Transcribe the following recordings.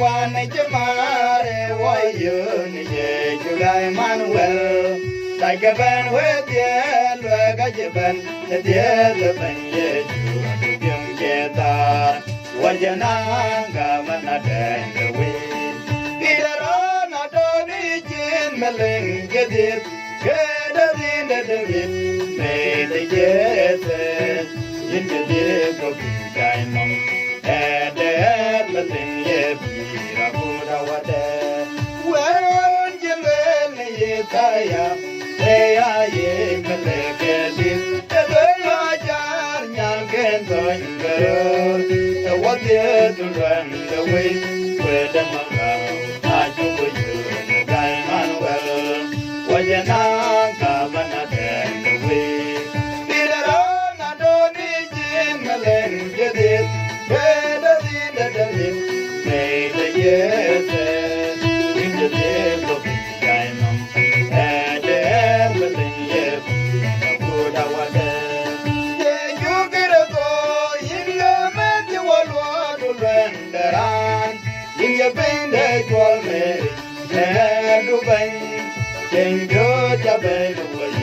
quan này chứ mà để quay giờ này về chú đại Manuel đại cái bên huế tiền về cái gì bên để tiền để bên về chú được tiếng kia ta quay giờ nang cả mà na đèn để quên đi đó na đó đi trên mà lên cái gì cái đó đi để biết mẹ để chết in cái gì có bị cái mong để mà lên ye bị ra bu ra wa để quên chỉ lên ye tay để ye mà để cái gì để lo cha nhà cái tôi cái what the to run the way where the manga I do with you cái Manuel wa ya na ka bana the way đi đó na do đi trên mà lên cái gì cái đó đi để mẹ để ye in the day của cái mong để mà lên ye bu ra wa để in your pain that was me, and do bang, then go to bed away.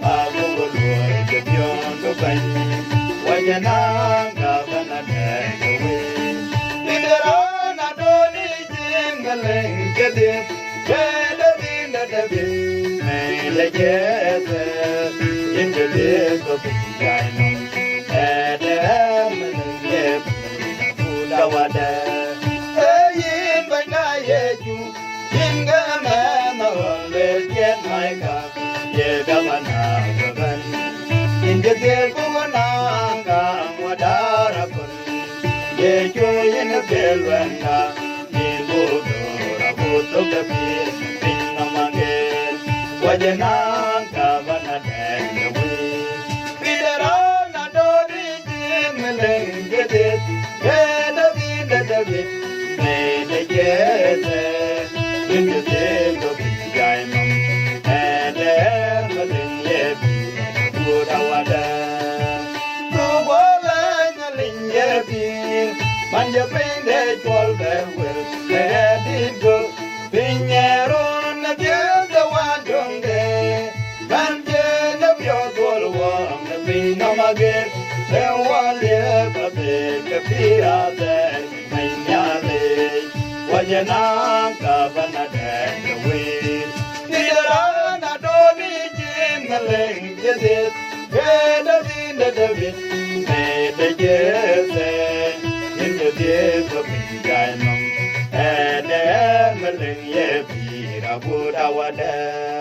I will go to beyond the bang. Why you not governor away? In the run, I don't need jingling, get it, get it in the bin, may get in the days of the diamond, and the hammer, yeah, put our dad. In the day for Nanga, Wadara, ye joy in the Belwanda, ye Bodora, both of the fish, in Namage, Wajananga, Vanadang, the way. Peter on a dori, Jim, and get it, get a bit of it, made a yes, in the day of the diamond, and there was in ye. Manja pende twelve will let it go. Piñero na the one donge. Manja na your goal warm the pin of again. The one live a big appear there. Nhialiny, Wajana, Gavana, and the way. Neither I don't need in the lane, get it. Get a in the bit, made the yes. The days of the diamond, and the Emily, yeah, Pira, would our dad.